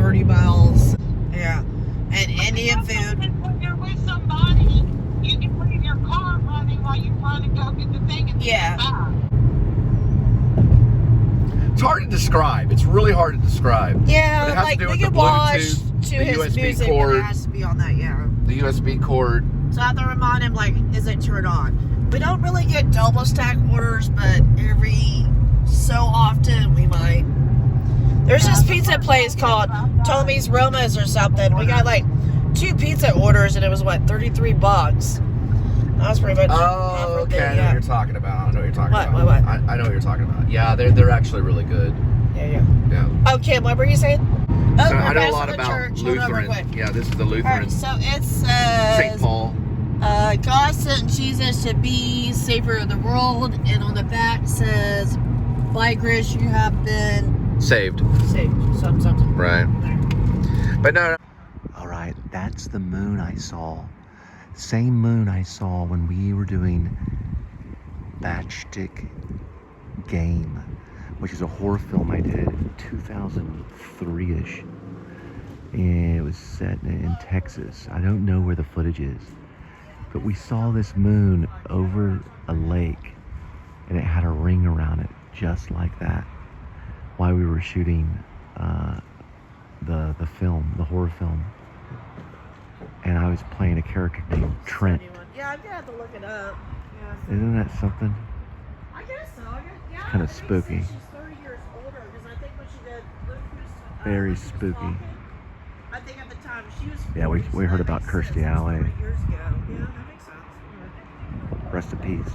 30 miles. Yeah. And Indian food. When you're with somebody, you can leave your car running while you're trying to go get the thing and Yeah. back. It's hard to describe. It's really hard to describe. Yeah, But it has like to do we with the can watch Bluetooth, to the his USB music, cord. and it has to be on that, yeah. The USB cord. So I have to remind him, like, is it turned on? We don't really get double stack orders, but every so often we might. There's this pizza place called Tommy's Romas or something. We got like 2 pizza orders, and it was what, $33. That was pretty much. Oh, okay. I know what you're talking about. I know what you're talking about. What? I know what you're talking about. Yeah, they're actually really good. Yeah. Yeah. Oh, Kim, what were you saying? Oh, So we're I know a passing lot the about church. Hold on real Lutheran. quick. Yeah, this is the All Lutheran. right, so it says St. Paul. God sent Jesus to be Savior of the world, and on the back says, by grace you have been Saved. saved. Something. Right. But no. All right, that's the moon I saw. Same moon I saw when we were doing Batchstick Game, which is a horror film I did in 2003-ish. And it was set in Texas. I don't know where the footage is. But we saw this moon over a lake, and it had a ring around it, just like that, while we were shooting the film, the horror film. And I was playing a character named Trent. Yeah, I'm gonna have to look it up. Yeah. Isn't that something? I guess so. Yeah, Kind of spooky. She's 30 years older, because I think when she did Luke Who's, Very Luke Who's spooky. Talking, I think at the time she was 40, Yeah, we so heard that about makes Kirstie sense. That's Alley. 30 years ago. Yeah, that makes sense. Rest in peace.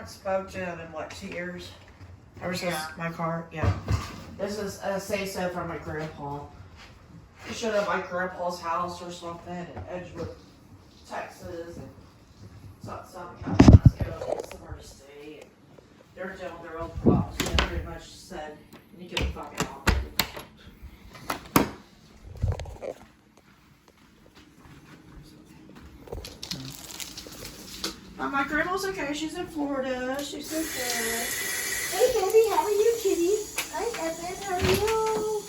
haven't spoke to him in what, 2 years? Ever since my car, yeah. This is a say-so from my grandpa. He showed up at my grandpa's house or something in Edgewood, Texas, and something happened. Let's go somewhere to stay. And they're dealing with their own problems. They pretty much said, you get the fuck out. My grandma's okay. She's in Florida. She's okay. Hey, baby, how are you, kitty? Hi, Evan. How are you?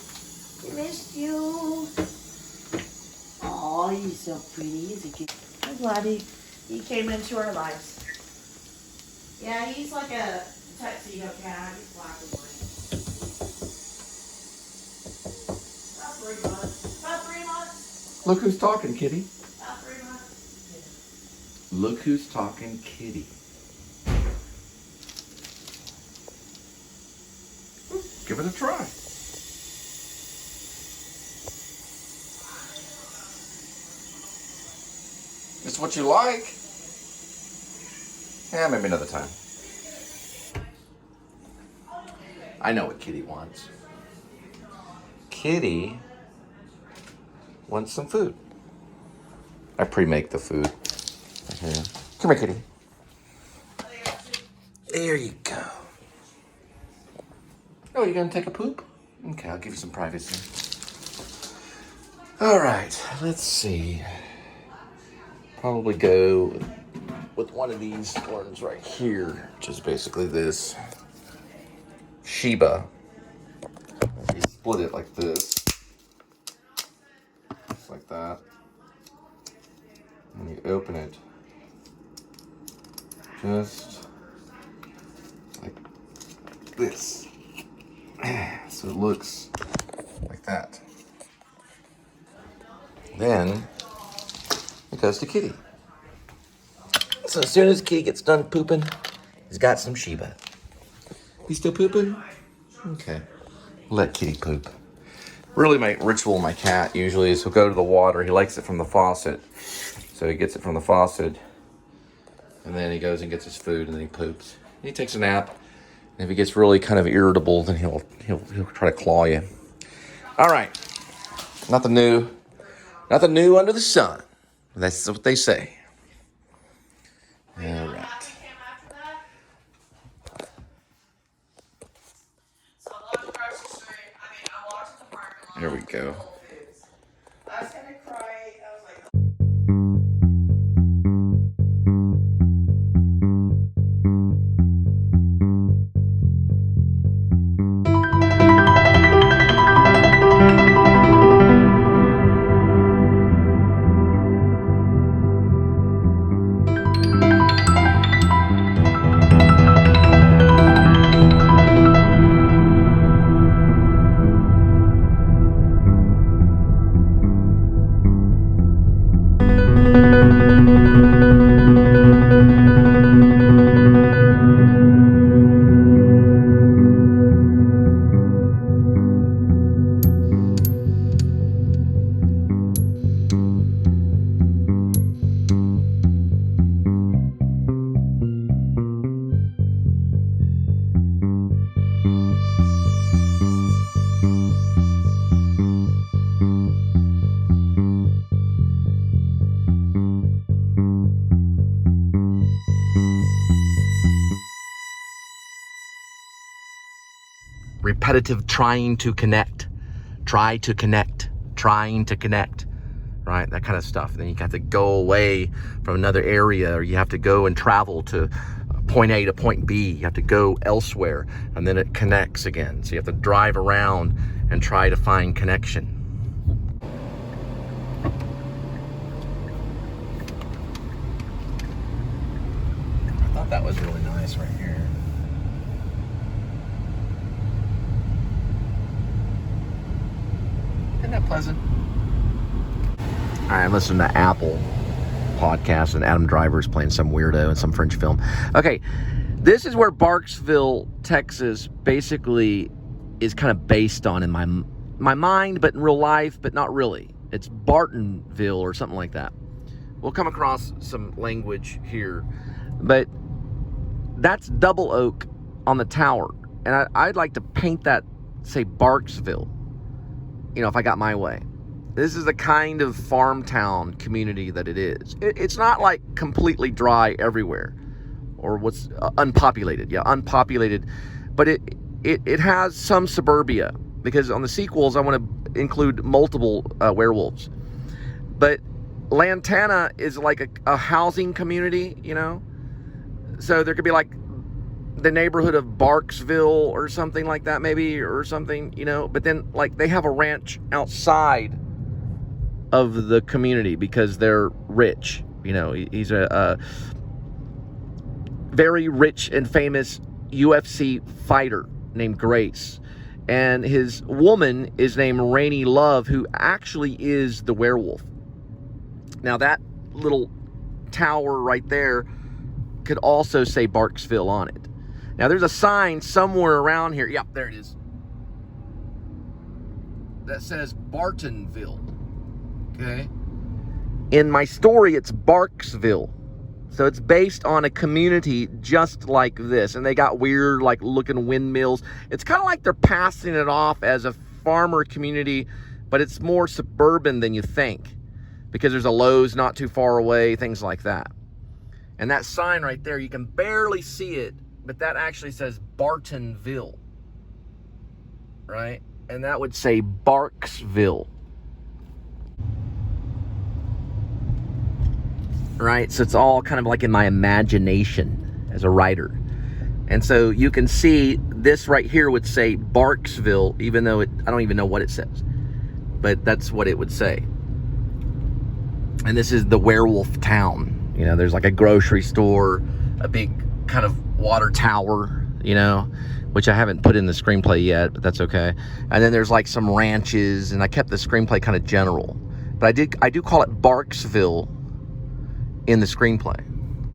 We missed you. Oh, he's so pretty. He's a kid. I'm glad he came into our lives. Yeah, he's like a tuxedo cat. He's black and white. About 3 months. About 3 months. Look who's talking, kitty. About 3 months. Look who's talking, kitty. Give it a try. It's what you like. Yeah, maybe another time. I know what Kitty wants. Kitty wants some food. I pre-make the food. Okay. Come here, kitty. There you go. Oh, you gonna take a poop? Okay, I'll give you some privacy. All right, let's see. Probably go with one of these ones right here, which is basically this Sheba. You split it like this, just like that, and you open it just like this. So it looks like that. Then it goes to Kitty. So as soon as Kitty gets done pooping, he's got some Sheba. You still pooping? Okay. Let Kitty poop. Really, my ritual with my cat usually is he'll go to the water. He likes it from the faucet. So he gets it from the faucet. And then he goes and gets his food and then he poops. He takes a nap. And if he gets really kind of irritable, then he'll try to claw you. All right. Nothing new under the sun. That's what they say. All right. There we go. I was gonna cry. I was like, repetitive trying to connect, trying to connect, right? That kind of stuff. Then you have to go away from another area, or you have to go and travel to point A to point B. You have to go elsewhere, and then it connects again. So you have to drive around and try to find connection. I thought that was really nice right here. Isn't that pleasant? All right, I'm listening to Apple podcast, and Adam Driver's playing some weirdo in some French film. Okay, this is where Barksville, Texas, basically is kind of based on in my mind, but in real life, but not really. It's Bartonville or something like that. We'll come across some language here, but that's Double Oak on the tower. And I'd like to paint that, say, Barksville, you know, if I got my way. This is the kind of farm town community that it is. It's not like completely dry everywhere, or what's unpopulated. Yeah, unpopulated. But it has some suburbia, because on the sequels I want to include multiple werewolves. But Lantana is like a housing community, you know? So there could be like the neighborhood of Barksville or something like that, maybe, or something, you know? But then, like, they have a ranch outside of the community because they're rich. You know, he's a very rich and famous UFC fighter named Grace. And his woman is named Rainy Love, who actually is the werewolf. Now, that little tower right there could also say Barksville on it. Now, there's a sign somewhere around here. Yep, there it is. That says Bartonville. Okay. In my story, it's Barksville. So it's based on a community just like this. And they got weird, like, looking windmills. It's kind of like they're passing it off as a farmer community, but it's more suburban than you think, because there's a Lowe's not too far away, things like that. And that sign right there, you can barely see it, but that actually says Bartonville, right? And that would say Barksville. Right? So it's all kind of like in my imagination as a writer. And so you can see this right here would say Barksville, even though I don't even know what it says. But that's what it would say. And this is the werewolf town. You know, there's like a grocery store, a big kind of water tower, you know, which I haven't put in the screenplay yet, but that's okay. And then there's like some ranches, and I kept the screenplay kind of general. But I do call it Barksville in the screenplay.